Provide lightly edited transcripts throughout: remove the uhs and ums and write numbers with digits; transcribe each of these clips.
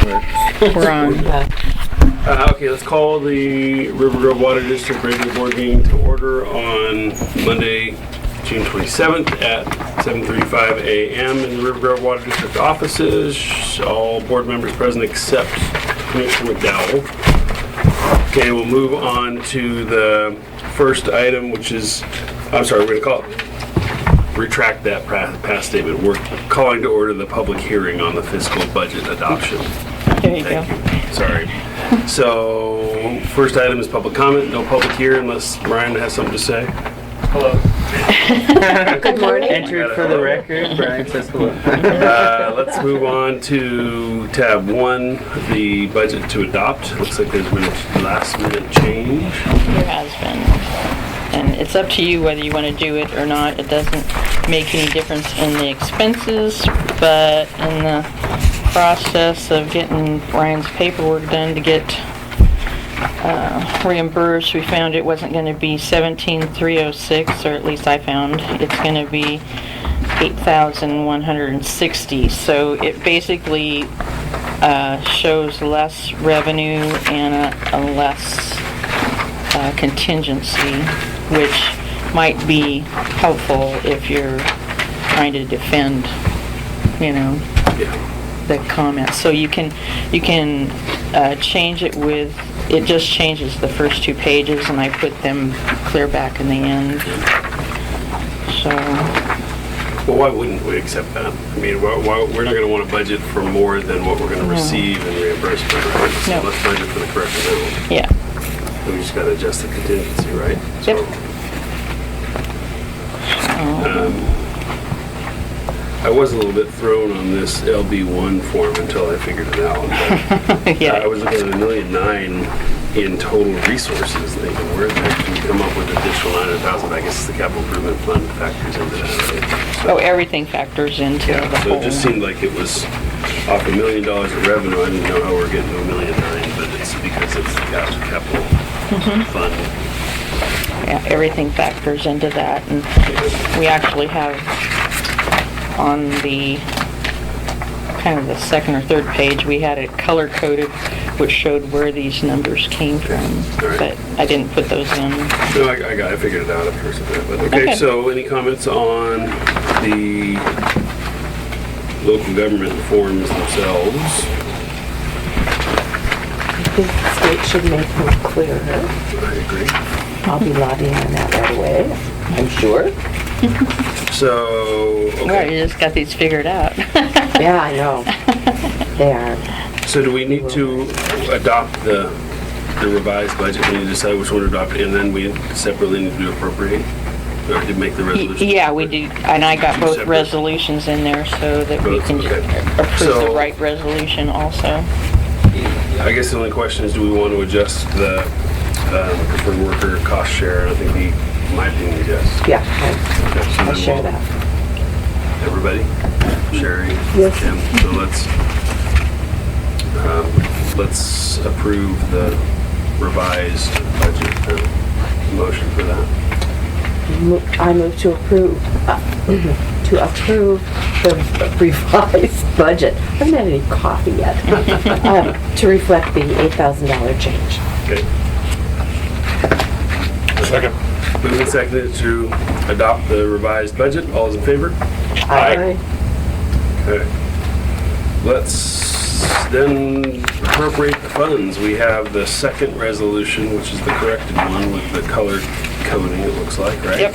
We're on. Okay, let's call the Rivergrove Water District regular board meeting to order on Monday, June 27th at 7:35 a.m. in the Rivergrove Water District offices. All board members present except Commissioner McDowell. Okay, we'll move on to the first item, which is, I'm sorry, we're going to retract that past statement. We're calling to order the public hearing on the fiscal budget adoption. There you go. Thank you. Sorry. So, first item is public comment. No public here unless Brian has something to say. Hello. Good morning. Entered for the record, Brian says hello. Let's move on to tab 1, the budget to adopt. Looks like there's been a last minute change. There has been. And it's up to you whether you want to do it or not. It doesn't make any difference in the expenses, but in the process of getting Brian's paperwork done to get reimbursed, we found it wasn't going to be 17,306, or at least I found it's going to be 8,160. So it basically shows less revenue and a less contingency, which might be helpful if you're trying to defend, the comments. So you can change it with, it just changes the first 2 pages, and I put them clear back in the end. So. Well, why wouldn't we accept that? I mean, we're not going to want to budget for more than what we're going to receive in reimbursement, right? So No. let's budget for the correct amount. Yeah. We just got to adjust the contingency, right? Yep. I was a little bit thrown on this LB1 form until I figured it out. But, Yeah. I was looking at $1.9 million in total resources, thinking where the heck did we come up with additional $900,000? I guess the capital improvement fund factors into that, right? So, Everything factors into the yeah, so whole. it just seemed like it was off $1 million of revenue. I didn't know how we're getting to $1.9 million, but it's because it's the capital fund. Yeah, everything factors into that, and we actually have on the kind of the second or third page, we had it color coded, which showed where these numbers came from, Right. but I didn't put those in. No, I figured it out at first. But okay, so any comments on the local government forms themselves? I think the state should make them clearer. I agree. I'll be lobbying on that right away, I'm sure. So, Well, okay. you just got these figured out. Yeah, I know. They are. So do we need to adopt the revised budget? We need to decide which one to adopt, and then we separately need to appropriate? Or to make the resolution? Yeah, we do, and I got Two both separate. resolutions in there so that we Both, can okay. approve So- the right resolution also. I guess the only question is, do we want to adjust the preferred worker cost share? I think in my opinion, yes. Yeah, Okay, so I then share we'll- that. Everybody? Sherry? Yes. Kim? So let's approve the revised budget, motion for that. I move to approve the revised budget. I haven't had any coffee yet. To reflect the $8,000 change. Okay. Second. Moved and seconded to adopt the revised budget. All is in favor? Aye. Okay. Let's then appropriate the funds. We have the second resolution, which is the corrected one with the colored coding, it looks like, right? Yep.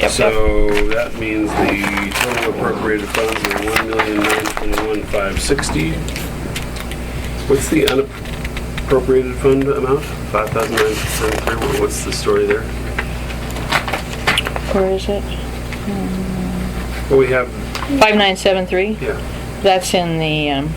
Yep. So that means the total appropriated funds are $1,921,560. What's the unappropriated fund amount? $5,973. What's the story there? Where is it? Well, we have, 5973? yeah. That's in the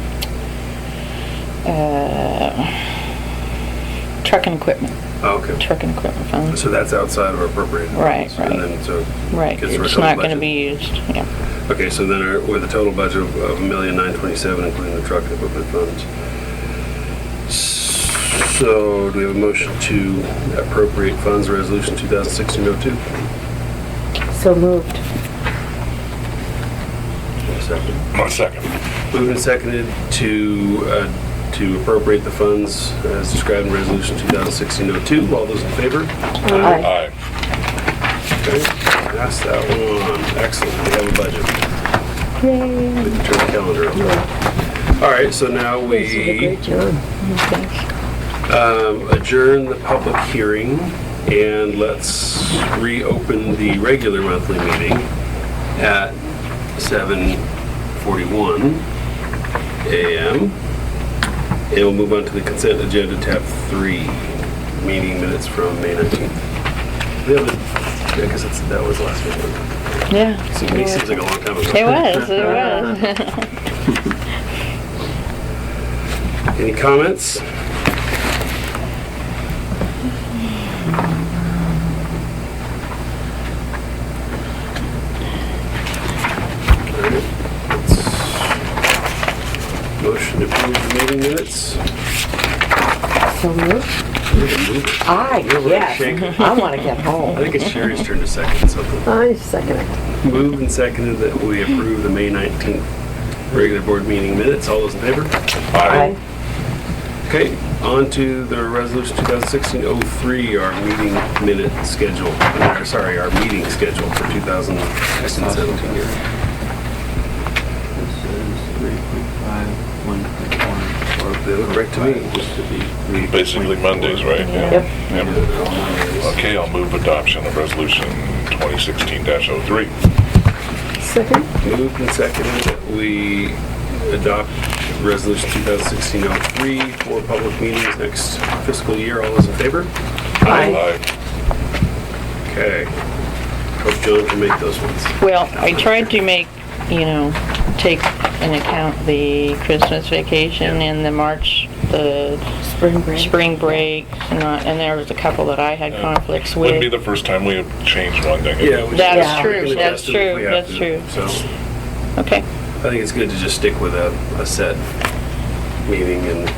truck and equipment. Oh, okay. Truck and equipment fund. So that's outside of our appropriated funds. Right, right. And then so Right, gets to our it's total not going to budget. be used, yeah. Okay, so then with a total budget of $1,927,000, including the truck and equipment funds. So do we have a motion to appropriate funds, resolution 2016-02? So moved. Second. My second. Moved and seconded to appropriate the funds as described in Resolution 2016-02. All those in favor? Aye. Okay, pass that one on. Excellent, we have a budget. Yay. We can turn the calendar over. All right, so now we adjourn the public hearing and let's reopen the regular monthly meeting at 7:41 a.m. And we'll move on to the consent agenda, tab 3, meeting minutes from May 19th. Yeah, I guess that was last week. Yeah. Seems like a long time ago. It was. Any comments? Motion to approve the meeting minutes. So moved? Aye, yes. I want to get I home. think it's Sherry's turn to second something. I second it. Moved and seconded that we approve the May 19th regular board meeting minutes. All those in favor? Aye. Okay, on to the resolution 2016-03, our meeting minute schedule. Our meeting schedule for 2016-17 year. This is 3.5, 1.1, They look right to me. Basically Mondays, right? Yep. Okay, I'll move adoption of resolution 2016-03. Second? Moved and seconded that we adopt resolution 2016-03 for public meetings next fiscal year. All those in favor? Aye. Okay. Hope John can make those ones. Well, I tried to make, take into account the Christmas vacation and the March, the spring break, and there was a couple that I had conflicts Wouldn't be with. the first time we have changed one thing. Yeah, we That's just- true, we can that's adjust it if we true, have that's to. true. So Okay, I think it's good to just stick with a set meeting and.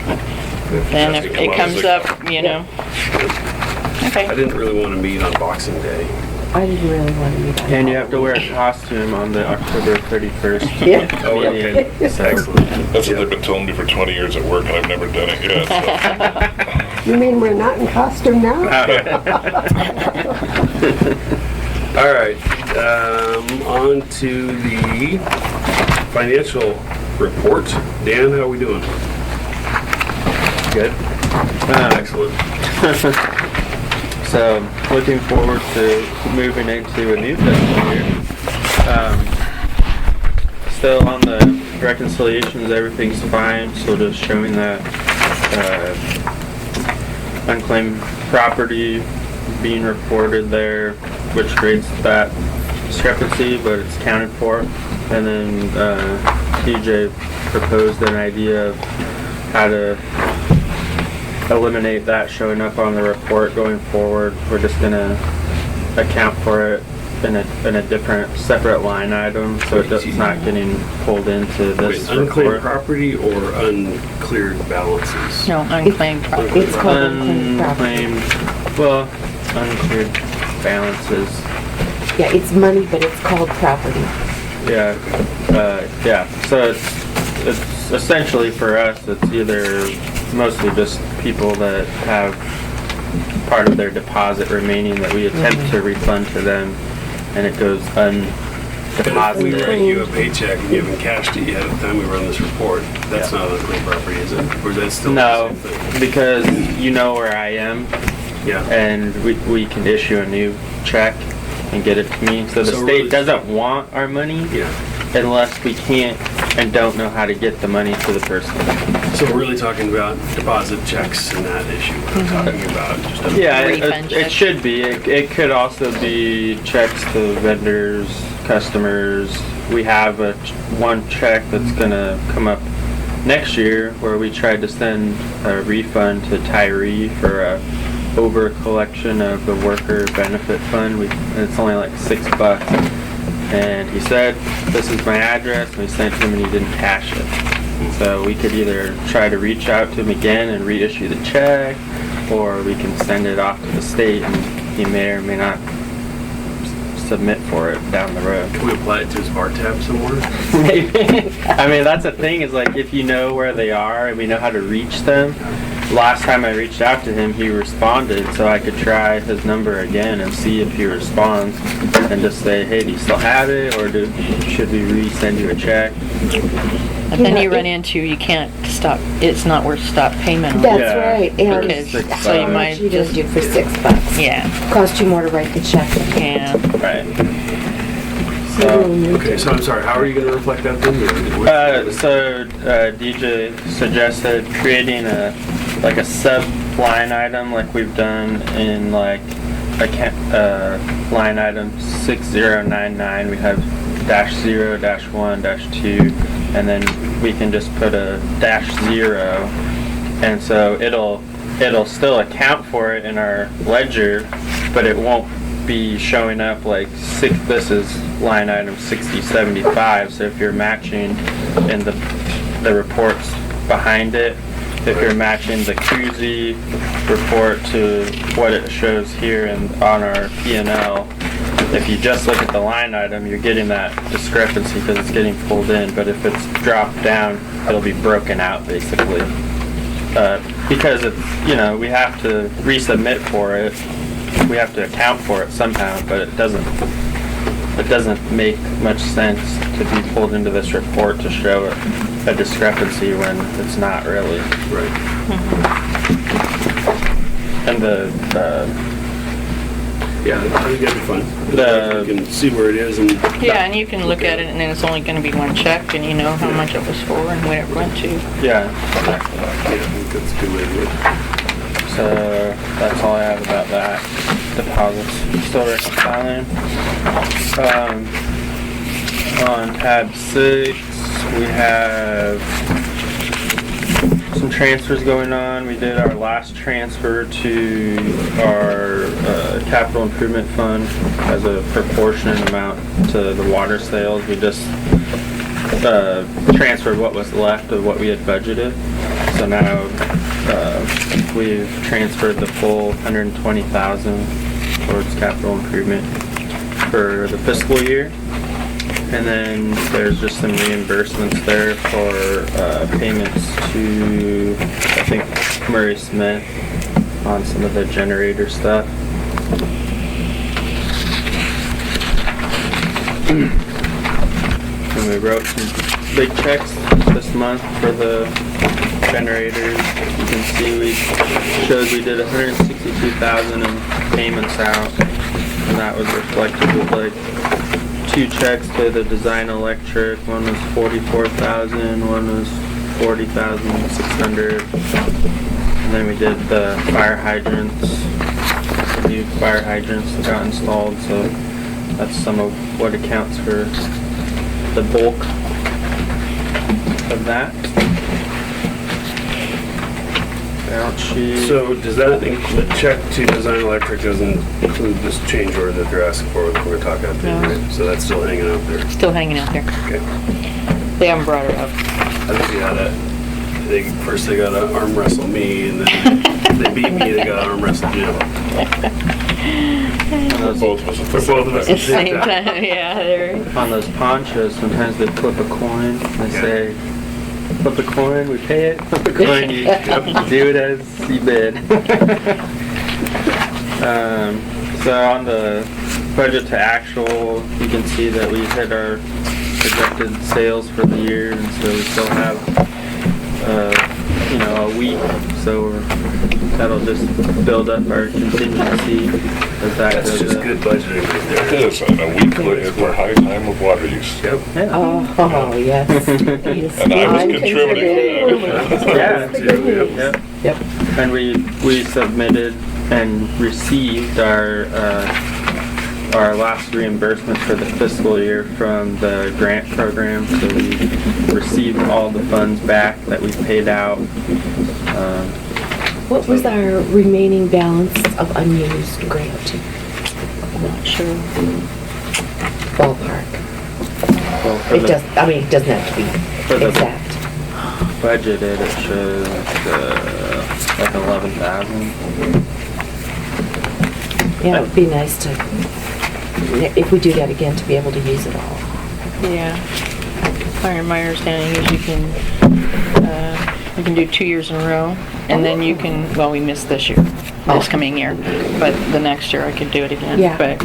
then if it comes up, I Okay, didn't really want to meet on Boxing Day. I didn't really want to meet on And you have to wear a costume on the October 31st. Yeah. Oh, okay. Excellent. That's what they've been telling me for 20 years at work, and I've never done it yet. You mean we're not in costume now? All right, on to the financial report. Dan, how are we doing? Good. Excellent. So, looking forward to moving into a new fiscal year. Still on the reconciliations, everything's fine, so just showing that unclaimed property being reported there, which creates that discrepancy, but it's counted for. And then TJ proposed an idea of how to eliminate that showing up on the report going forward. We're just gonna account for it in a different, separate line item, so it's not getting pulled into this Wait, unclaimed report. property or uncleared balances? no, unclaimed property. It's called unclaimed property. Uncleared balances. Yeah, it's money, but it's called property. Yeah, so it's essentially for us, it's either mostly just people that have part of their deposit remaining that we attempt to refund to them, and it goes But if we undeposited. write you a paycheck and you haven't cashed it yet at the time we run this report, that's Yeah. not unclaimed property, is it? Or is that still No, the same thing? because you know where I am, Yeah. and we can issue a new check and get it to me. So the So state really- doesn't want our money Yeah. unless we can't and don't know how to get the money to the person. So we're really talking about deposit checks and that issue. We're not talking about just a. Yeah, Refund check. it should be. It could also be checks to vendors, customers. We have one check that's gonna come up next year where we tried to send a refund to Tyree for a over collection of the worker benefit fund. And it's only like $6. And he said, "This is my address," and we sent him and he didn't cash it. So we could either try to reach out to him again and reissue the check, or we can send it off to the state and he may or may not resubmit for it down the road. Can we apply it to his bar tab somewhere? Maybe. I mean, that's the thing is like if you know where they are and we know how to reach them. Last time I reached out to him, he responded, so I could try his number again and see if he responds, and just say, hey, do you still have it, or should we resend you a check? But then you run into, you can't stop, it's not worth stop payment on. That's Yeah. right. And Because, so you might she does just, do for $6. yeah, Cost you more to write the check. yeah. Right. So, Okay, so I'm sorry, how are you gonna reflect that then? DJ suggested creating a sub line item like we've done in like line item 6099. We have -0, -1, -2, and then we can just put a -0, and so it'll still account for it in our ledger, but it won't be showing up like this is line item 6075. So if you're matching in the reports behind it, if you're matching the Kuzi report to what it shows here and on our P&L, if you just look at the line item, you're getting that discrepancy because it's getting pulled in. But if it's dropped down, it'll be broken out basically. Because it's, we have to resubmit for it. We have to account for it somehow, but it doesn't make much sense to be pulled into this report to show a discrepancy when it's not really. Right. And Yeah, I think that'd be fun. The- You can see where it is and. Yeah, and you can look at it and then it's only gonna be one check and you know how much it was for and what it went to. yeah, Yeah, I think that's a good way to do it. so that's all I have about that. Deposits still reconciling. On tab 6, we have some transfers going on. We did our last transfer to our capital improvement fund as a proportionate amount to the water sales. We just transferred what was left of what we had budgeted. So now we've transferred the full $120,000 towards capital improvement for the fiscal year. And then there's just some reimbursements there for payments to, I think, Murray Smith on some of the generator stuff. And we wrote some big checks this month for the generators. You can see we did 162,000 in payments out, and that was reflected with like 2 checks to the Design Electric. One was 44,000, one was 40,600. And then we did the fire hydrants, the new fire hydrants that got installed. So that's some of what accounts for the bulk of that. Balance sheet. So does that the check to Design Electric doesn't include this change order that they're asking for that we're talking about today, No. right? So that's still hanging out there. Still hanging out there. Okay. They haven't brought it up. I think first they gotta arm wrestle me, and then they beat me, they gotta arm wrestle Jim. Both of us. For both of us At the same time, yeah, they're, On those ponchos, sometimes they flip a coin. They Yeah. say, flip a coin, we pay it. Flip a coin, you do it as you bid. So on the budget to actual, you can see that we hit our projected sales for the year, and so we still have, a week. So that'll just build up our contingency as that That's goes just up. good budgeting right It there. is, and a week for high time of water use. Yep. Yeah. Oh, yes. And I was I'm contributing to that. Yeah. Yep. And we submitted and received our last reimbursement for the fiscal year from the grant program. So we received all the funds back that we paid out. What was our remaining balance of unused grant? I'm not sure. Ballpark. Well, for It the does, I mean, it doesn't have to For be the- exact. budgeted, it shows like 11,000. Yeah, it would be nice to if we do that again, to be able to use it all. Yeah. My understanding is you can do 2 years in a row, and then you can, well, we missed this year, this coming year, but the next year I could do it again. Yeah. But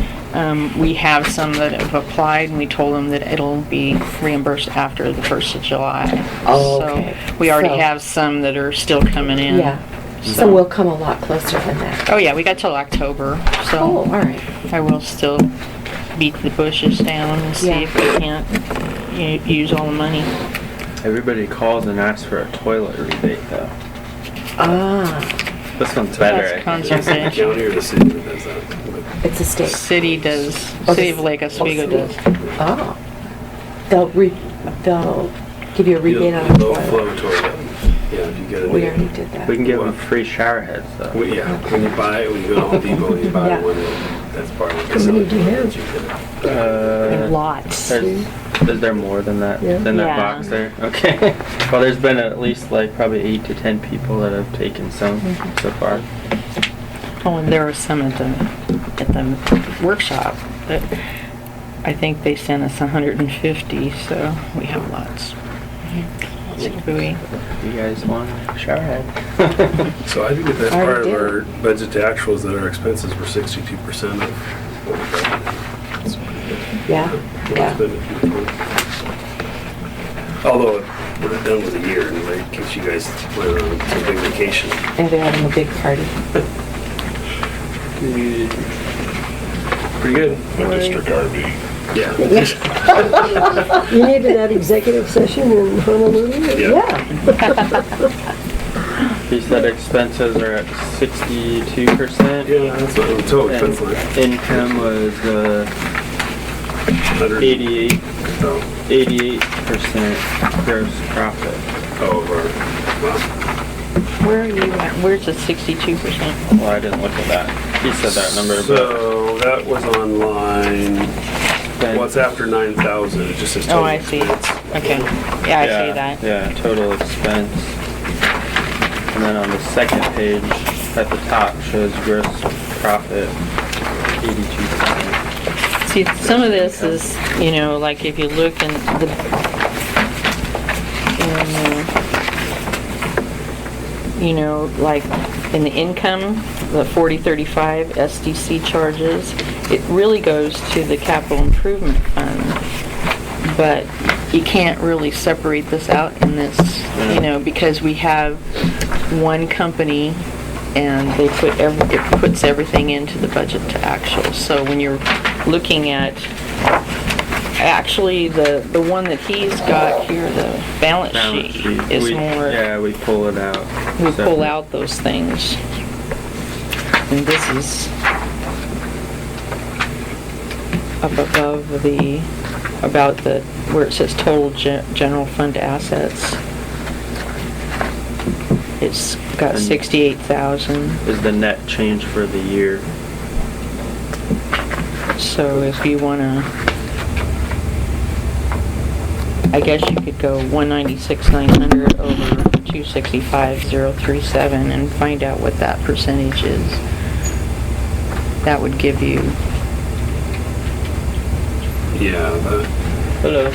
we have some that have applied, and we told them that it'll be reimbursed after the 1st of July. Oh, okay. So we already So- have some that are still coming in. Yeah. So we'll come a lot closer than that. Oh, yeah, we got till October, Oh, so all right. I will still beat the bushes down and see Yeah. if we can't use all the money. Everybody calls and asks for a toilet rebate though. Ah, This one's better. That's I think. conservation. County or the city that does that? it's a state. City does, Oh, City the- of Lake Oswego oh, does. Oh. They'll give you a rebate on a Low toilet. flow toilet. Yeah, if you get a We already did that. We can give them free shower heads though. Yeah, when you buy it, when you go to Home Depot, you buy Yeah. one, that's part of the How many do you have? Uh, Lots. is there more than that? Yeah. Than that Yeah. box there? Okay. Well, there's been at least like probably 8 to 10 people that have taken some so far. Oh, and there were some at the workshop that I think they sent us 150, so we have lots. You guys want a shower head? So I think the best Already part of did. our budget to actual is that our expenses were 62% of what we budgeted. That's pretty good. Yeah, yeah. Although we're not done with the year, anyway, in case you guys went on some big vacation. And they're having a big party. Pretty good. The district RV. Yeah. You needed that executive session in Honolulu? Yeah. He said expenses are at 62%. Yeah, that's what I'm told. Expense line. And income was 88, 88% gross profit. Oh, wow. Where are you at? Where's the 62%? Well, I didn't look at that. He said that number, but So that was on line, what's after 9,000? It just says total Oh, I see. expense. Okay. Yeah, I see that. Yeah, total expense. And then on the second page, at the top, shows gross profit, 82%. See, some of this is, like if you look in like in the income, the 4035 SDC charges, it really goes to the capital improvement fund. But you can't really separate this out in this, because we have one company and they it puts everything into the budget to actual. So when you're looking at, actually the one that he's got here, the balance sheet is more, Yeah, we pull it out. we pull out those things. And this is up above where it says total general fund assets. It's got And- 68,000. Is the net change for the year. So if you wanna, I guess you could go 196,900 over 265,037 and find out what that percentage is. That would give you, Yeah, Hello.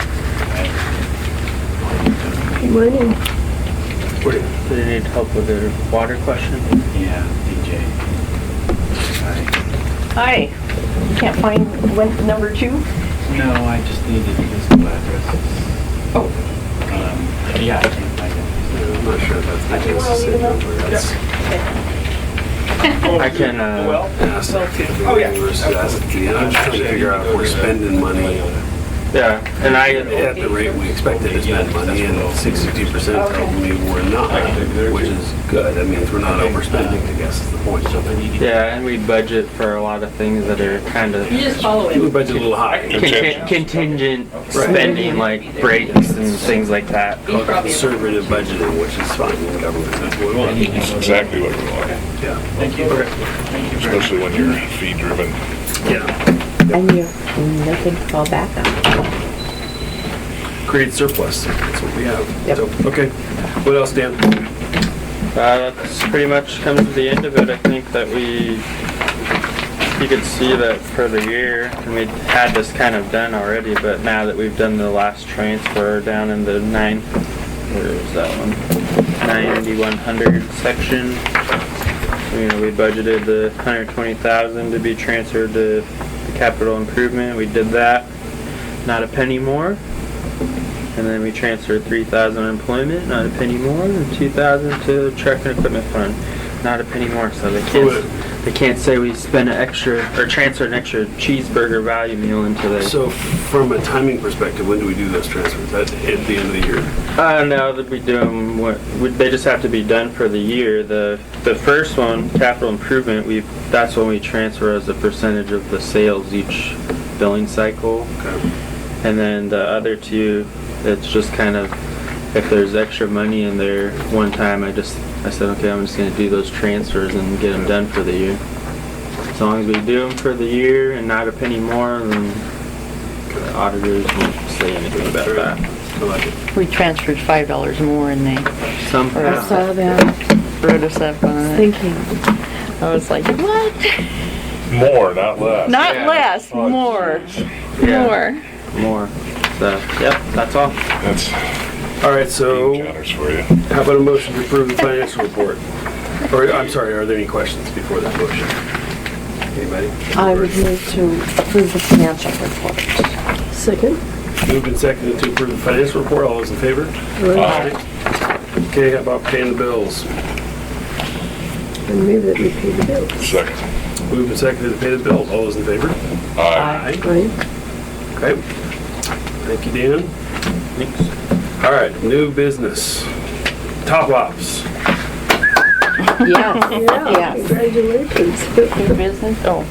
Good morning. Do you need help with the water question? Yeah, DJ. hi, you can't find number 2? No, I just needed physical addresses. Oh. Yeah, I can't find it. I'm not sure if that's the case. The same number. That's I can, asset versus asset fee. And I'm just trying to figure out if we're spending money yeah, and at the rate we expected to spend money, and 62% tells me we're not, which is good. That means we're not overspending, I guess is the point. yeah, and we budget for a lot of things that are kind of just follow We budget a little high. contingent spending, like breaks and things like that. Conservative budgeting, which is fine in government. That's what we want. That's exactly what we want, Yeah. Thank you. especially when you're fee driven. Yeah. And you have nothing to fall back on. Create surplus. That's what we have. Yep. So, okay. What else, Dan? That's pretty much come to the end of it. I think that we you could see that for the year, and we had this kind of done already, but now that we've done the last transfer down in the where is that one? 9100 section. You know, we budgeted the 120,000 to be transferred to the capital improvement. We did that, not a penny more. And then we transferred 3,000 employment, not a penny more, and 2,000 to truck and equipment fund, not a penny more. So they can't say we spent an extra or transferred an extra cheeseburger value meal into the. So from a timing perspective, when do we do those transfers? At the end of the year? No, that we do them. They just have to be done for the year. The first one, capital improvement, that's when we transfer as a percentage of the sales each billing cycle. Okay. And then the other two, it's just kind of, if there's extra money in there, one time I said, okay, I'm just going to do those transfers and get them done for the year. As long as we do them for the year and not a penny more, then the auditors won't say anything about that. I like it. We transferred $5 more and they I saw that. wrote us up on it. Thinking. I was like, what? More, not less. Not Yeah. less, Oh, more. Yeah. More. More. So, yep, that's all. That's All right, so bean counters for you. how about a motion to approve the financial report? Or, I'm sorry, are there any questions before that motion? Anybody? I would move to approve the financial report. Second? Moved and seconded to approve the financial report. All those in favor? Aye. Okay, how about paying the bills? And maybe that we pay the bills. Second. Moved and seconded to pay the bills. All those in favor? Aye. Right? Okay. Thank you, Dan. Thanks. All right, new business. Top ops. Yeah. Yeah, congratulations. New business? Oh.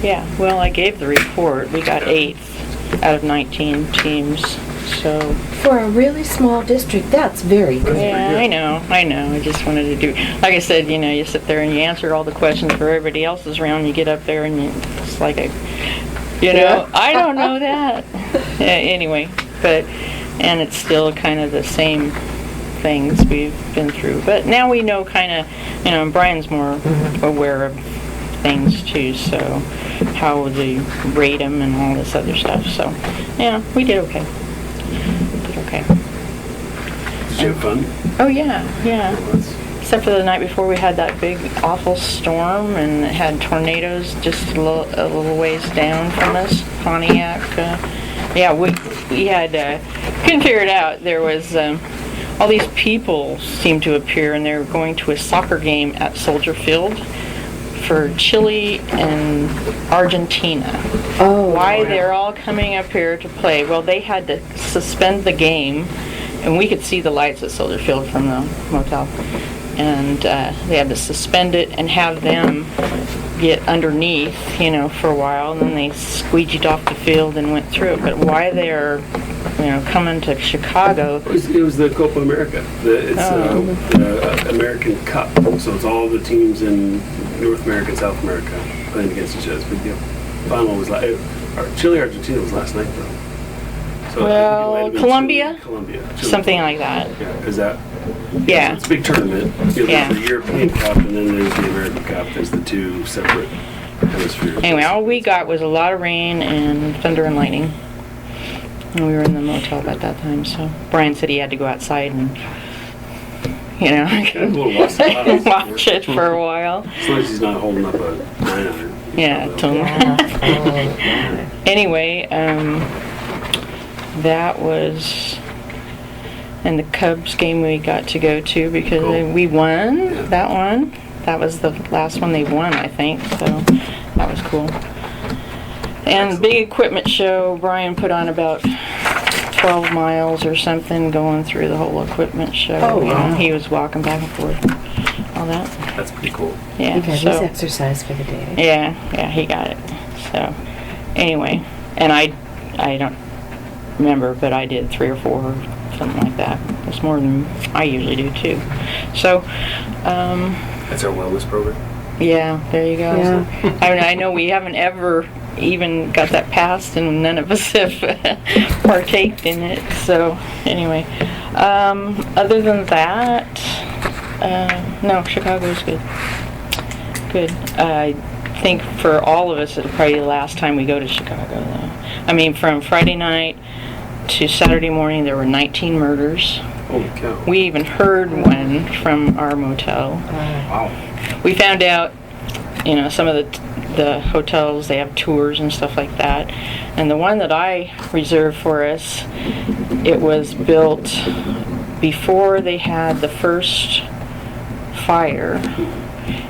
Yeah, well, I gave the report. We got 8th out of 19 teams, so. For a really small district, that's very good. Yeah, I know. I just wanted to do, like I said, you know, you sit there and you answer all the questions for everybody else's round, you get up there and it's like I don't know that. Yeah, anyway, and it's still kind of the same things we've been through. But now we know kind of, you know, and Brian's more aware of things too, so how they rate them and all this other stuff. So, yeah, we did okay. Did you have fun? Oh, yeah. Except for the night before, we had that big awful storm and it had tornadoes just a little ways down from us, Pontiac. We had, couldn't figure it out. There was, all these people seemed to appear and they were going to a soccer game at Soldier Field for Chile and Argentina. Oh. Why they're all coming up here to play? Well, they had to suspend the game, and we could see the lights at Soldier Field from the motel. And they had to suspend it and have them get underneath, you know, for a while, and then they squeegeed off the field and went through it. But why they're, you know, coming to Chicago? It was the Copa America. It's the American Cup. So it's all the teams in North America and South America playing against each other. It's a big deal. Final was Chile, Argentina was last night though. So Well, I think it might have been Colombia? Colombia. Something like that. Yeah, because that. Yeah. It's a big tournament. There's Yeah. the European Cup and then there's the American Cup. There's the two separate hemispheres. Anyway, all we got was a lot of rain and thunder and lightning. And we were in the motel at that time, so Brian said he had to go outside and, you know, We'll watch the finals. watch it for a while. As long as he's not holding up a 900. Yeah, anyway, that was, and the Cubs game we got to go to because Cool. we won Yeah. that one. That was the last one they won, I think, so that was cool. And big equipment show, Brian put on about 12 miles or something going through the whole equipment show. Oh, You know, wow. he was walking back and forth, all that. That's pretty cool. Yeah, You got his so. exercise for the day. Yeah, he got it. So, anyway, and I don't remember, but I did 3 or 4 or something like that. It's more than I usually do too. So, That's our wellness program. yeah, there you go. Yeah. I mean, I know we haven't ever even got that passed, and none of us have partaked in it. So, anyway, other than that, no, Chicago's good. Good. I think for all of us, it'll probably be the last time we go to Chicago, though. I mean, from Friday night to Saturday morning, there were 19 murders. Holy cow. We even heard one from our motel. Wow. We found out, some of the hotels, they have tours and stuff like that. And the one that I reserved for us, it was built before they had the first fire.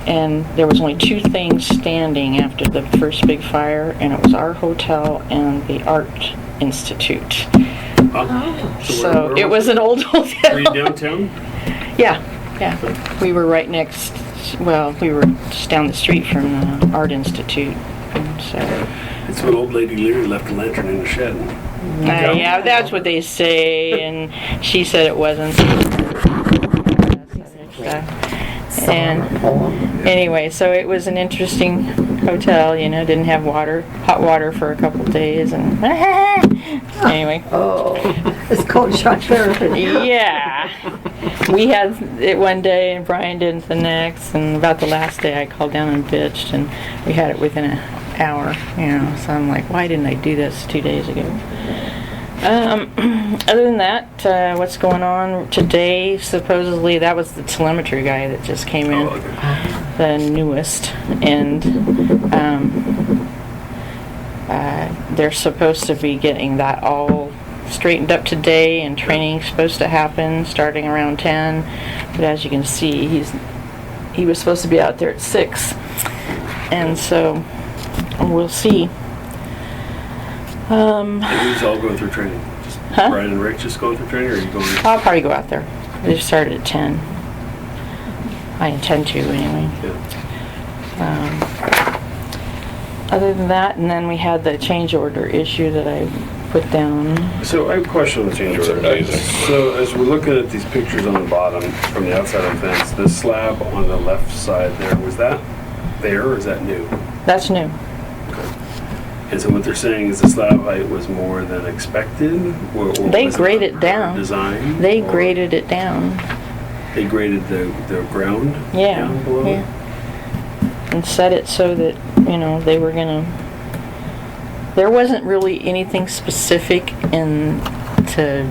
And there was only two things standing after the first big fire, and it was our hotel and the Art Institute. So it was an old hotel. Were you downtown? Yeah. We were right next, we were just down the street from the Art Institute. And so, It's when old lady Leary left a lantern in the shed. yeah, that's what they say, and she said it wasn't. And anyway, so it was an interesting hotel, didn't have hot water for a couple of days, and anyway. Oh, it's called shock therapy. Yeah. We had it one day and Brian didn't the next, and about the last day I called down and bitched, and we had it within an hour, so I'm like, why didn't I do this 2 days ago? Other than that, what's going on today? Supposedly that was the telemetry guy that just came in, the newest, and they're supposed to be getting that all straightened up today, and training's supposed to happen starting around 10. But as you can see, he was supposed to be out there at 6, and so we'll see. And who's all going through training? Just Huh? Brian and Rick just going through training, or are you going? I'll probably go out there. They started at 10. I intend to anyway. Yeah. Other than that, and then we had the change order issue that I put down. So I have a question on the change That's order. amazing. So as we're looking at these pictures on the bottom from the outside of the fence, the slab on the left side there, was that there or is that new? That's new. And so what they're saying is the slab height was more than expected? Or They was graded a it down. Design? They or graded it down. They graded the ground Yeah. down below? Yeah. And set it so that, they were gonna. There wasn't really anything specific in the,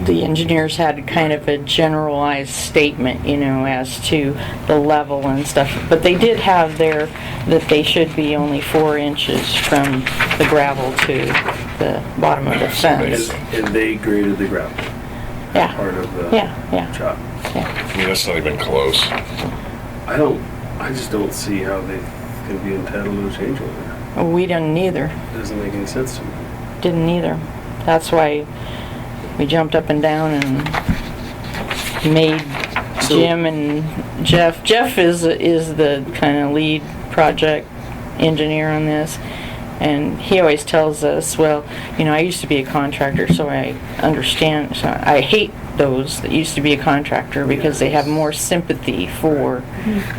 the engineers had kind of a generalized statement, as to the level and stuff. But they did have that they should be only 4 inches from the gravel to the bottom of the fence. And they graded the gravel, Yeah, part of the yeah. job. I mean, that's not even close. I just don't see how they can be entitled to a change order. We didn't either. It doesn't make any sense to me. Didn't either. That's why we jumped up and down and made Jim and Jeff. Jeff is the kind of lead project engineer on this, and he always tells us, well, I used to be a contractor, so I understand. So I hate those that used to be a contractor because they have more sympathy for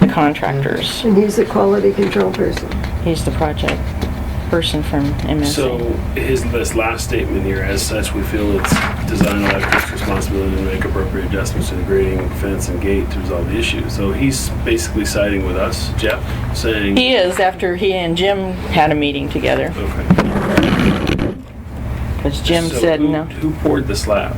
the contractors. And he's the quality control person. He's the project person from MSA. So this last statement here, as such, we feel it's Design Electric's responsibility to make appropriate adjustments to the grading, fence, and gate to resolve the issue. So he's basically siding with us, Jeff, saying... He is, after he and Jim had a meeting together. Okay. Because Jim So said no. Who poured the slab?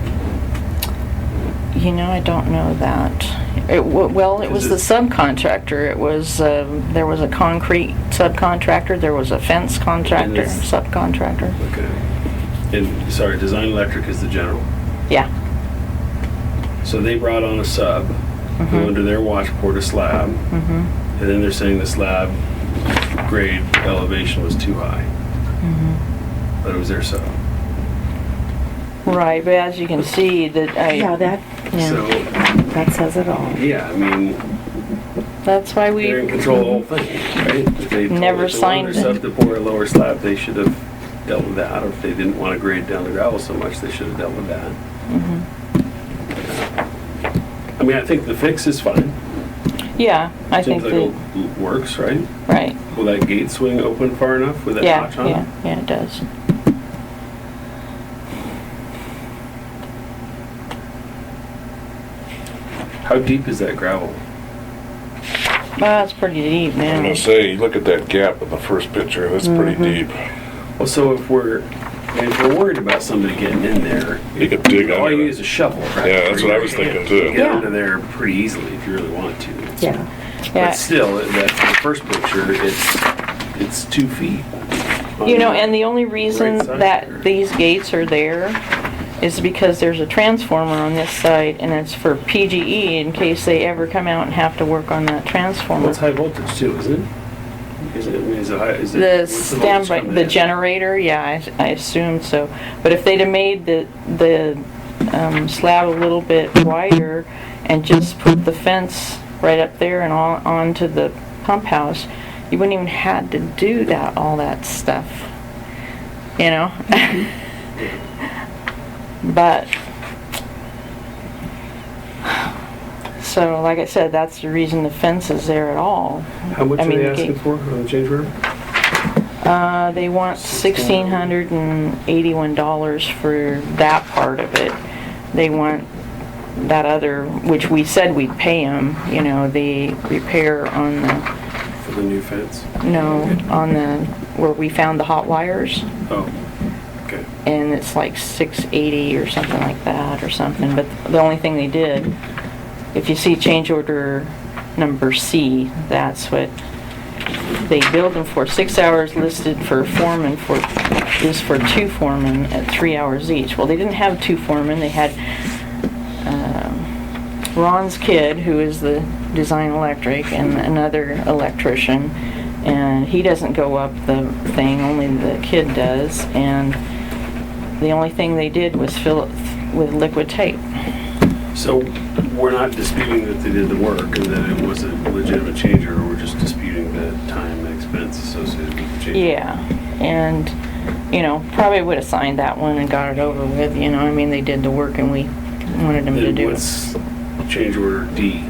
I don't know that. It was the subcontractor. It was, there was a concrete subcontractor, there was a fence contractor, And it's- subcontractor. Okay. And, sorry, Design Electric is the general. Yeah. So they brought on a sub, who under their watch poured a slab, and then they're saying the slab grade elevation was too high. But it was their sub. Right, but as you can see, Oh, So, That says it all. yeah, I mean, that's why they're in control of the whole thing, right? If they told Never us they wanted signed their it. sub to pour a lower slab, they should have dealt with that. Or if they didn't want to grade down the gravel so much, they should have dealt with that. I mean, I think the fix is fine. Yeah, I think Seems like that, it works, right? right. Will that gate swing open far enough with that notch on it? Yeah, it does. How deep is that gravel? Well, it's pretty deep I'm now. gonna say, look at that gap in the first picture, that's pretty deep. Well, so if we're worried about somebody getting in there, You could dig all you under need it. is a shovel, right? Yeah, that's what I was thinking too. Get Yeah. under there pretty easily if you really want to. Yeah. Yeah. But still, that the first picture, it's 2 feet. You know, and the only reason Right side that there. these gates are there is because there's a transformer on this side, and it's for PGE in case they ever come out and have to work on that Well, transformer. it's high voltage too, isn't it? Is it, I mean, is it high, is it? The what's voltage standby, coming the in? generator, yeah, I assume so. But if they'd have made the slab a little bit wider and just put the fence right up there and onto the pump house, you wouldn't even had to do all that stuff, you know? But, so like I said, that's the reason the fence is there at all. How much I are mean, they the asking gate- for on the change order? They want $1,681 for that part of it. They want that other, which we said we'd pay them, you know, the repair on the, For the new fence? on the, where we found the hot wires. Oh, okay. And it's like $680 or something like that or something. But the only thing they did, if you see change order number C, that's what they billed them for. 6 hours listed for foreman is for 2 foremen at 3 hours each. Well, they didn't have 2 foremen. They had Ron's kid, who is the design electric, and another electrician. And he doesn't go up the thing, only the kid does. And the only thing they did was fill it with liquid tape. So we're not disputing that they did the work and that it was a legitimate change order, we're just disputing the time and expense associated with the change order. Yeah, and, you know, probably would have signed that one and got it over with, you know, I mean, they did the work and we wanted them to Then do it. what's change order D?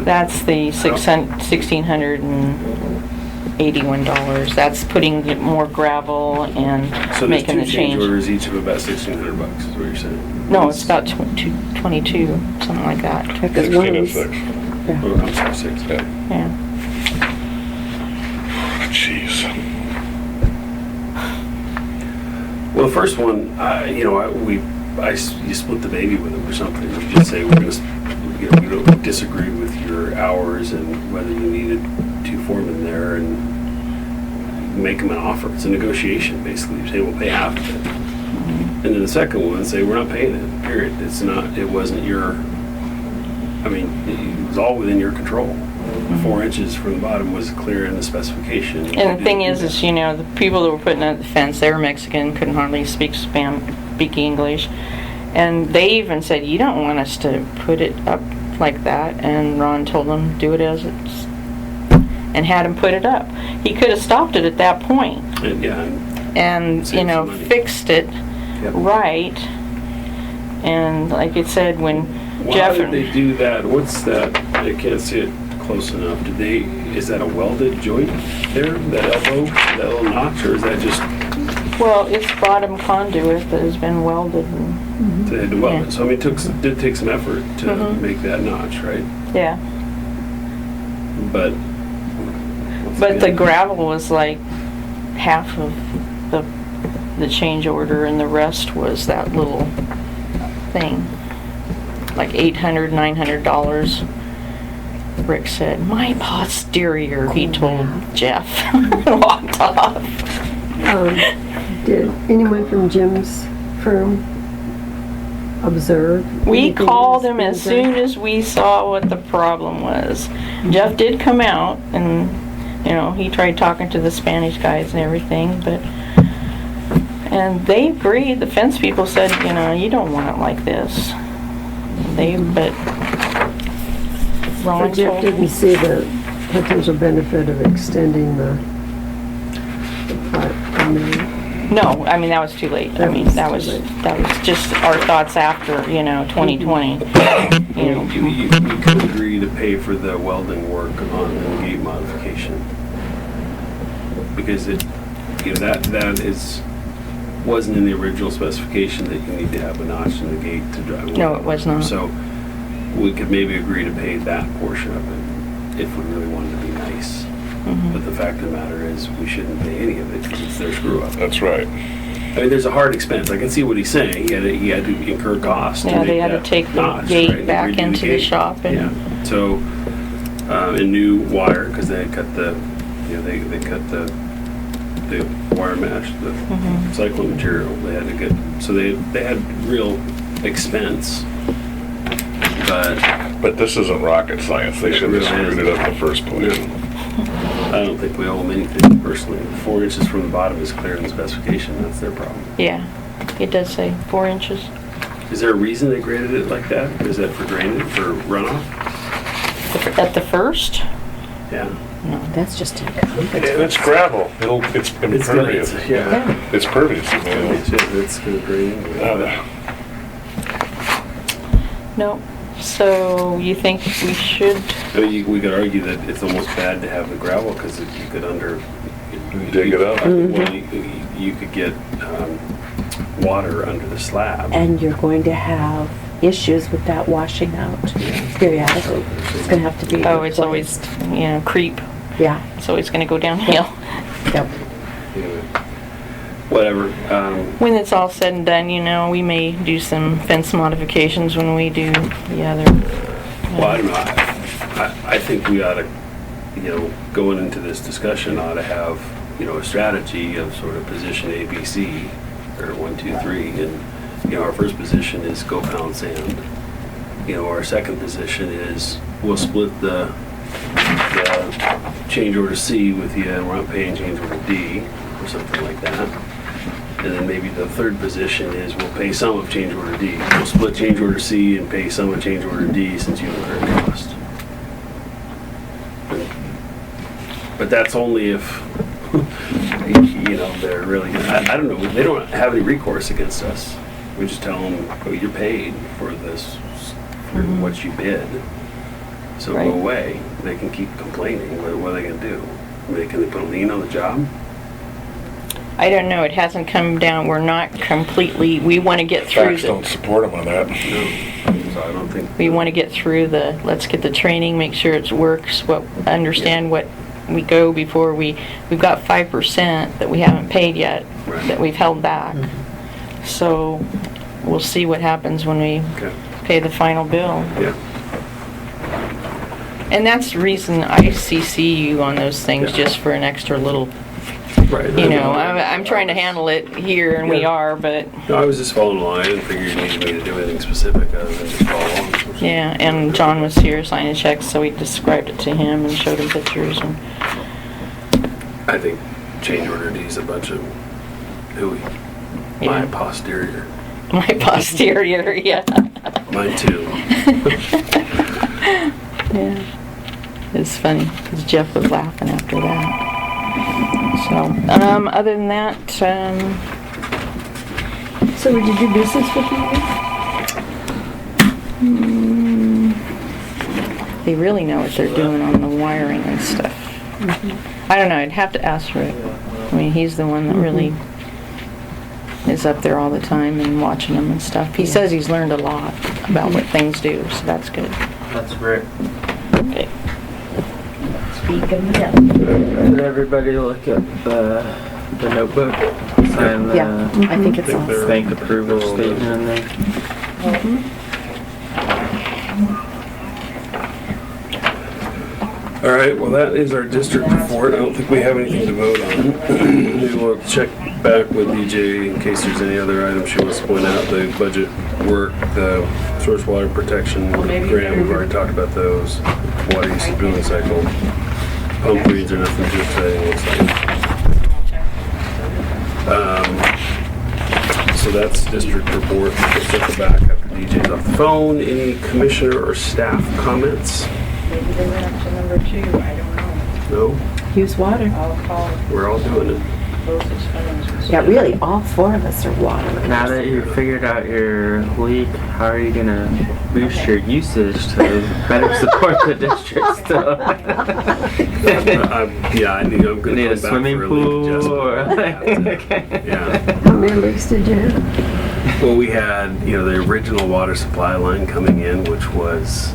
That's the $1,681. That's putting more gravel and So there's making 2 the change change. orders, each of about $1,600 is what you're saying? No, it's about 22, something like that. Because one 16 of and these, 6. Oh, I'm sorry, 6. Yeah. Yeah. Jeez. Well, the first one, you know, you split the baby with them or something. You just say we're gonna, you know, we don't disagree with your hours and whether you needed 2 foremen there, and make them an offer. It's a negotiation, basically. You say we'll pay half of it, and then the second one say we're not paying it. Period. It's not. It wasn't your. I mean, it was all within your control. 4 inches from the bottom was clear in the specification. And the thing is, you know, the people that were putting up the fence, they were Mexican, couldn't hardly speak English. And they even said, you don't want us to put it up like that. And Ron told them, do it as it's, and had him put it up. He could have stopped it at that point And, yeah. and, Save you know, some money. fixed it Yep. right. And like it said, when Why Jeff did they do that? What's that? I can't see it close enough. Is that a welded joint there? That elbow? That little notch? Or is that just, well, it's bottom conduit that has been welded and, they had to weld Yeah. it? So, I mean, it did take some effort to Mhm. make that notch, right? yeah. But. But the gravel was like half of the change order, and the rest was that little thing. Like $800, $900. Rick said, my posterior, he told Jeff. Walked off. Did anyone from Jim's firm observe? We anything called that him was as being soon as we saw what the problem was. Jeff did come out and, you know, he tried talking to the Spanish guys and everything, and they agreed. The fence people said, you know, you don't want it like this. But Ron done? Jeff told didn't see the potential benefit of extending the part. I mean, no, I mean, that was too late. I mean, that was just our thoughts after, you know, 2020. You know, You could agree to pay for the welding work on the gate modification. Because it, you know, that wasn't in the original specification that you need to have a notch in the gate to drive. No, it was not. So we could maybe agree to pay that portion of it if we really wanted to be nice. But the fact of the matter is, we shouldn't pay any of it because it's their screw up. That's right. I mean, there's a hard expense. I can see what he's saying. He had to incur costs. Yeah, make they had to that take the notch, gate right? They back redo into the gate. shop and- Yeah, so, and new wire, because they had cut the, they cut the wire mesh, the recycling material. They had to get, so they had real expense. But this isn't rocket science. They should have screwed it up in the first place. I don't think we owe them anything personally. 4 inches from the bottom is clear in the specification. That's their problem. Yeah, it does say 4 inches. Is there a reason they graded it like that? Is that for drainage, for runoff? At the first? Yeah. That's just And it's gravel. It's impervious. Yeah. It's pervious. I mean, It's gonna drain. No. So you think we should? I mean, we could argue that it's almost bad to have the gravel because you could dig it up. Well, you could get water under the slab. And you're going to have issues with that washing out periodically. It's gonna have to be. Oh, it's always, creep. Yeah, It's always going to go downhill. yep. Anyway, whatever. When it's all said and done, we may do some fence modifications when we do the other. Well, I don't know. I think we ought to, going into this discussion, ought to have, a strategy of sort of position A, B, C, or 1, 2, 3. And, our first position is go pound sand. Our second position is we'll split the change order C with you, and we're not paying change order D, or something like that. And then maybe the third position is we'll pay some of change order D. We'll split change order C and pay some of change order D since you incurred cost. But that's only if, they're really, I don't know, they don't have any recourse against us. We just tell them, oh, you're paid for this, for what you bid. So Right. go away. They can keep complaining. What are they going to do? Can they put a lien on the job? I don't know. It hasn't come down. We're not completely. We want to get through Facts don't support them on that. No. So I don't think. We want to get through let's get the training, make sure it works, understand what we go before we've got 5% that we haven't paid yet, Right. that we've held back. So we'll see what happens when we Okay. pay the final bill. Yeah. And that's the reason I CC you on those things, Yeah. just for an extra little, Right. I'm trying to handle it here, and we Yeah. are, but, No, I was just following along. I didn't figure you needed me to do anything specific other than just follow along. yeah, and John was here signing checks, so we described it to him and showed him pictures, and I think change order D is a bunch of hooey. Yeah. My posterior. my posterior, yeah. Mine too. Yeah. It's funny, because Jeff was laughing after that. So, other than that, So we did do business with you? they really know what they're doing on the wiring and stuff. I don't know, I'd have to ask Rick. I mean, he's the one that really is up there all the time and watching them and stuff. He says he's learned a lot about what things do, so that's good. That's great. Okay. Speak of the devil. Did everybody look at the notebook? Sign the Yeah, I think it's all. bank approval statement in there? All right, well, that is our district report. I don't think we have anything to vote on. Maybe we'll check back with DJ in case there's any other items she wants to point out. The budget work, the source water protection grant, we've already talked about those. Water usage billing cycle. Pump reads are nothing too exciting, it looks like. So that's district report. We'll circle back after DJ's off the phone. Any commissioner or staff comments? Maybe they went up to number 2, I don't know. No? Use water. I'll call We're all doing it. both his phones. Yeah, really, all 4 of us are water. Now that you figured out your leak, how are you gonna boost your usage to better support the district still? Yeah, I think I'm gonna Need a come back swimming for a pool leak or adjustment. okay. Yeah. How many leaks did you have? Well, we had, the original water supply line coming in, which was,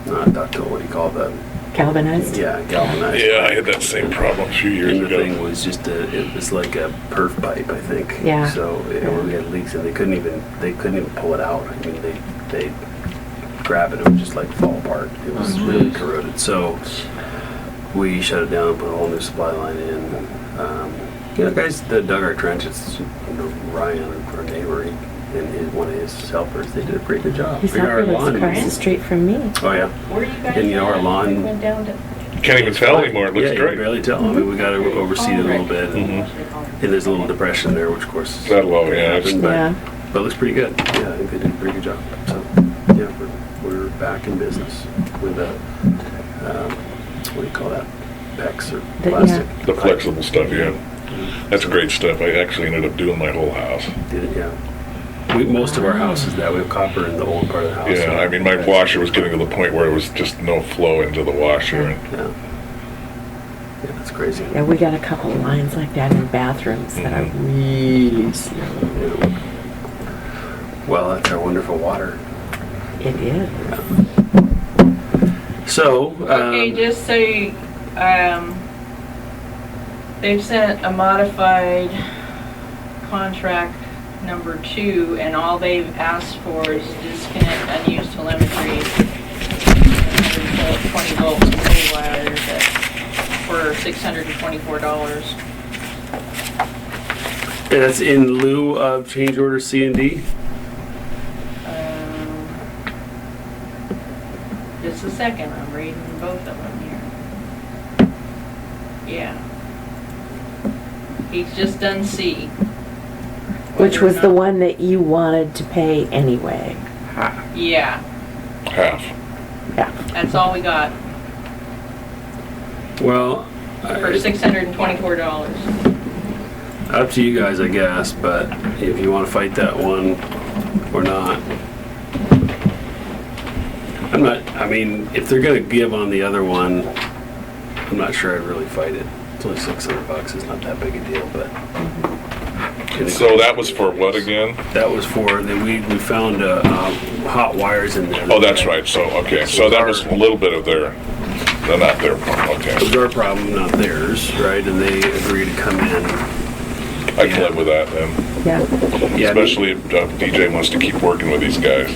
not ductile, what do you call that? Galvanized? Yeah, galvanized. Yeah, I had that same problem a few years And the ago. thing was just it was like a perf pipe, I think. Yeah. So we had leaks and they couldn't even pull it out. I mean, they grab it, it would just like fall apart. It was really corroded. So we shut it down, put a whole new supply line in. Guys that dug our trenches, Ryan, our neighbor, and one of his helpers, they did a pretty good job. His Our helper lives lawn across the is- street from me. Oh yeah. Where are you guys And our at? lawn. We went down to. Can't even tell anymore, it looks Yeah, you great. can barely tell. I mean, we got to oversee it a little bit. Mhm. And there's a little depression there, which of course That'll all, yeah, happen, Yeah. but it looks pretty good. Yeah, I think they did a pretty good job. So yeah, we're back in business with what do you call that? PEX or The- plastic. The flexible stuff, yeah. That's great stuff. I actually ended up doing my whole house. Did it, yeah. Most of our house is that. We have copper in the old part of the house. Yeah, I mean, my washer was getting to the point where it was just no flow into the washer. And Yeah. Yeah, that's crazy. Yeah, we got a couple of lines like that in bathrooms that are really slow. Yeah. Well, that's our wonderful water. It is. So, Okay, just so you, they've sent a modified contract number 2, and all they've asked for is disconnect unused telemetry, 20 volts control wires for $624. and that's in lieu of change order C and D. Just a second, I'm reading both of them here. Yeah. He's just done C. Which Whether or was the not- one that you wanted to pay anyway. Yeah, half. Yeah. that's all we got Well, for $624. up to you guys, I guess, but if you want to fight that one or not. I mean, if they're gonna give on the other one, I'm not sure I'd really fight it. It's only $600, it's not that big a deal, but. So that was for what again? That was for, we found, hot wires in there. Oh, that's right. So, okay. So that was a little bit of not their problem. It Okay. was our problem, not theirs, right? And they agreed to come in. I can live with that then. Yeah. Yeah, Especially if DJ wants to keep working with these guys.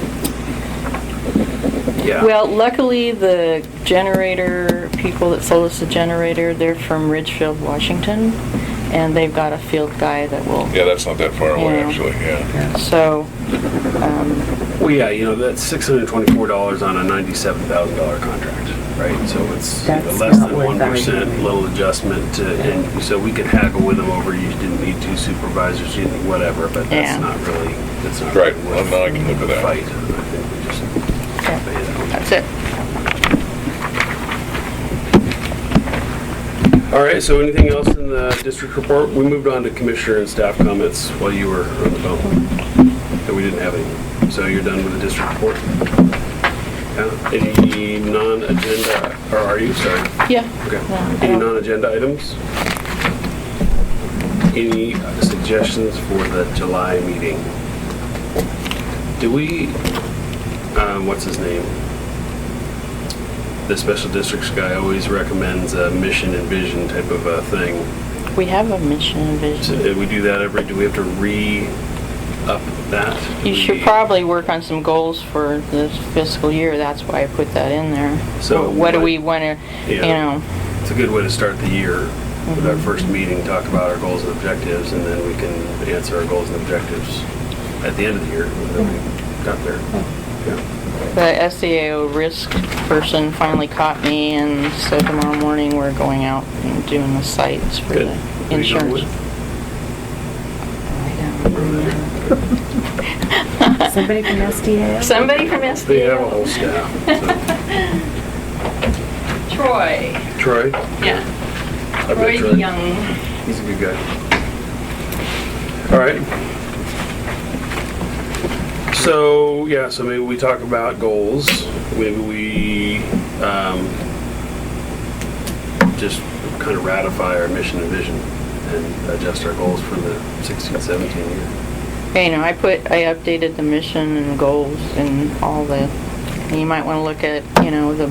Yeah. Well, luckily, the generator, people that sold us the generator, they're from Ridgefield, Washington, and they've got a field guy that will, Yeah, that's not that far away, Yeah. actually. Yeah. so, Well, yeah, that's $624 on a $97,000 contract, right? So it's That's less not than worth 1%, everything. little adjustment, and so we could haggle with them over, you didn't need 2 supervisors, you didn't, whatever, but Yeah. that's not really Right. really Well, no, I can live with that. Fight. I think we just pay it out. that's it. All right, so anything else in the district report? We moved on to commissioner and staff comments while you were on the phone. And we didn't have any. So you're done with the district report? Yeah. Any non-agenda, or are you? Sorry. Yeah. Okay. Yeah, I Any don't- non-agenda items? Any suggestions for the July meeting? Do we, what's his name? The special districts guy always recommends a mission and vision type of a thing. We have a mission and So vision. did we do that do we have to re-up that? You should probably work on some goals for this fiscal year, that's why I put that in there. So What do what- we wanna, Yeah. It's a good way to start the year with our first meeting, talk about our goals and objectives, and then we can answer our goals and objectives at the end of the year, when we got there. Yeah. the SCAO risk person finally caught me and said tomorrow morning we're going out and doing the sites for Good. the Who are you going insurance. Somebody from SDA? Somebody from They have a SCAO. whole staff. Troy, So. Troy? yeah, I bet Troy Young. He's a good guy. All right. So, yeah, so maybe we talk about goals. Maybe we just kind of ratify our mission and vision and adjust our goals for the 16-17 year. You know, I updated the mission and goals and all the, you might want to look at, you know, the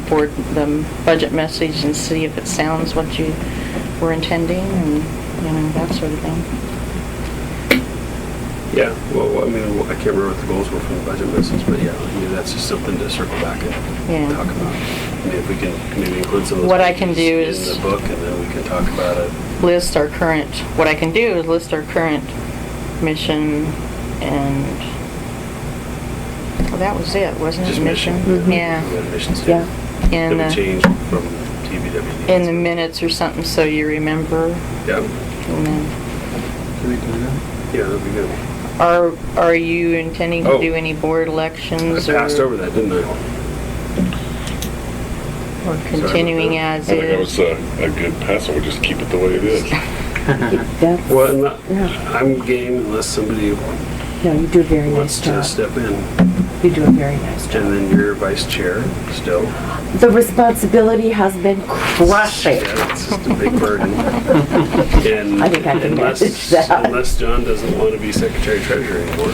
budget message and see if it sounds what you were intending and, you know, that sort of thing. Yeah, well, I mean, I can't remember what the goals were from the budget message, but yeah, I mean, that's just something to circle back and Yeah. talk about. I mean, if we can maybe include some of those What I can pages do is- in the book, and then we can talk about it. What I can do is list our current mission and, well, that was it, wasn't it? Just mission. Yeah. We had a mission Yeah. statement. In That would the, change from TBWD. in the minutes or something, so you remember. Yeah, And then, yeah, that'd be good. are you intending to Oh. do any board I elections passed or over that, didn't I? continuing as I think that was is? a good pass, so we'll just keep it the way it is. That's, Well, I'm not- Yeah. I'm game unless somebody no, you do a very wants nice to job. step in. You do a very nice And job. then you're vice chair still. The responsibility has been crushing. Yeah, it's just a big burden. And I think I can unless- manage that. Unless John doesn't want to be secretary treasurer anymore.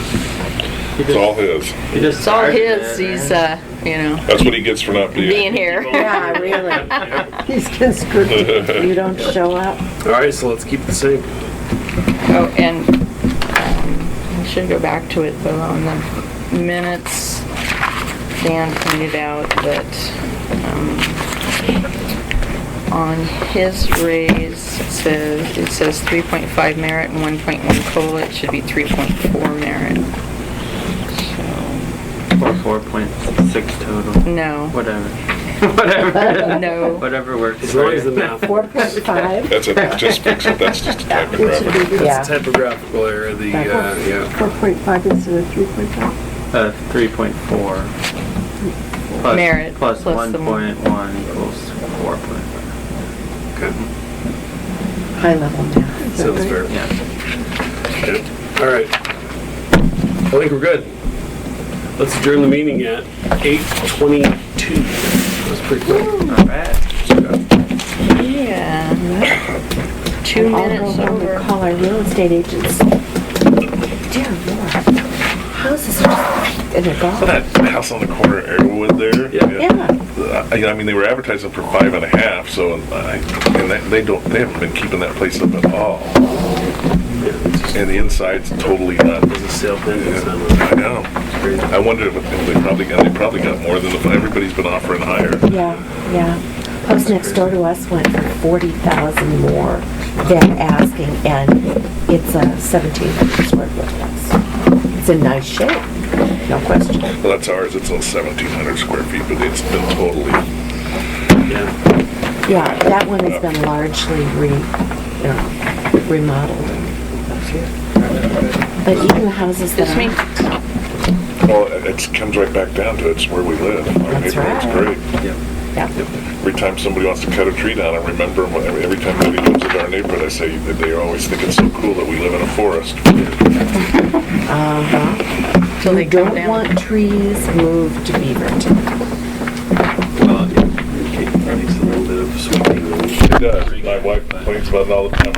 It's all his. He just It's all started his, it, he's, right? you know, That's what he gets for not being here. Yeah, really. He's conscripted. You don't show up. All right, so let's keep it the same. Oh, and I should go back to it, though, on the minutes. Dan pointed out that on his raise, it says 3.5 merit and 1.1 COLA. It should be 3.4 merit. Or 4.6 total. No. Whatever. Whatever. No. Whatever works As for long as the you. math. 4.5. That's just fix it, that's just a typographic. Yeah. That's a typographical error, yeah. 4.5 instead of 3.5. 3.4. Plus, Merit, plus plus the 1.1 equals 4.5. Okay, High level math. sounds fair. Yeah. Okay. All right. I think we're good. Let's adjourn the meeting at 8:22. That's pretty quick. Not bad. Yeah. 2 minutes I'll go home over. and call our real estate agents. Dear Lord, houses are just in a golf. That house on the corner of Arrowwood there? Yeah. I mean, they were advertising for 5.5, so, and they haven't been keeping that place up at all. And the inside's totally nuts. There's a sale pending. I know. I wonder if they probably got more than everybody's been offering higher. Yeah, yeah. House next door to us went for 40,000 more than asking, and it's a 1,700 square foot house. It's in nice shape, no question. Well, that's ours. It's on 1,700 square feet, but it's been totally. Yeah. Yeah, that one has been largely remodeled. But even the houses that It's me. Well, it comes right back down to it's where we live. Our That's neighborhood's right. great. Yeah. Every time somebody wants to cut a tree down, I remember them. Every time somebody comes into our neighborhood, I say that they always think it's so cool that we live in a forest. Uh-huh. Till they You come don't down. want trees, move to Beaverton. Well, yeah, Kate makes a little bit of sweeping. It does. My wife complains about it all the time.